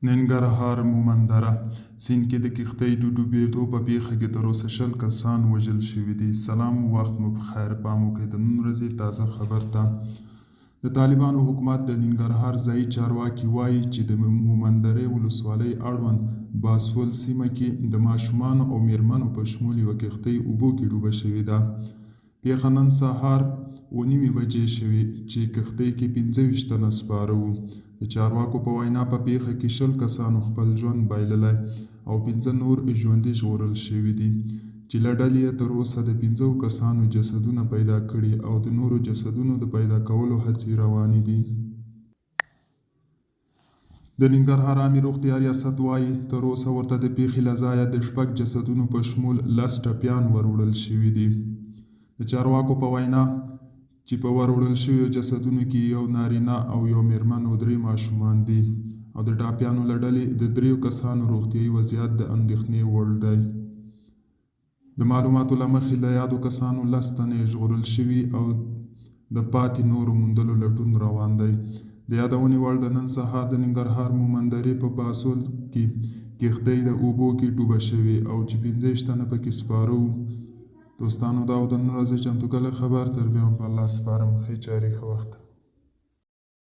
ننګرهار مومندره سیند کې د کښتۍ د ډوبېدو په پیښه کې تر اوسه 20 کسان وژل شوي دي. سلام، وخت مو بخیر. پام وکړئ د نن ورځې تازه خبر ته. د طالبانو حکومت د ننګرهار ځایي چارواکي وایي چې د مومندرې ولسوالۍ اړوند باسول سیمه کې د ماشومانو او میرمنو په شمول یوه کښتۍ اوبو کې ډوبه شوې ده. پیښه نن سهار 9 بجې شوې چې کښتۍ کې 25 تنه سپاره وو. د چارواکو په وینا په پیښه کې 20 کسانو خپل ژوند بایللی او 15 نور ژوندي ژغورل شوي دي چې له ډلې یې تر اوسه د 15 کسانو جسدونه پیدا کړي او د نورو جسدونو د پیدا کولو هڅې روانې دي. د ننګرهار عامې روغتیا ریاست وایي تر اوسه ورته د پیښې له ځایه د 6 جسدونو په شمول 10 ټپیان وروړل شوي دي. د چارواکو په وینا چې په وروړل شویو جسدونو کې یو نارینه او یو میرمن او 3 ماشومان دي او د ټپیانو له ډلې د 3 کسانو روغتیایي وضعیت د اندېښنې وړ دی. د معلوماتو له مخې له یادو کسانو 10 تنې ژغورل شوي او د پاتې نورو موندلو لټون روان دی. د یادونې وړ د نن سهار د ننګرهار مومندرې په باسول کې کښتۍ د اوبو کې ډوبه شوې او چې 15 تنه پکې سپاره وو. دوستانو دا و د نن ورځې چمتو کلی خبر. تر بیا هم په الله سپارم. ښې چارې، ښه وخت.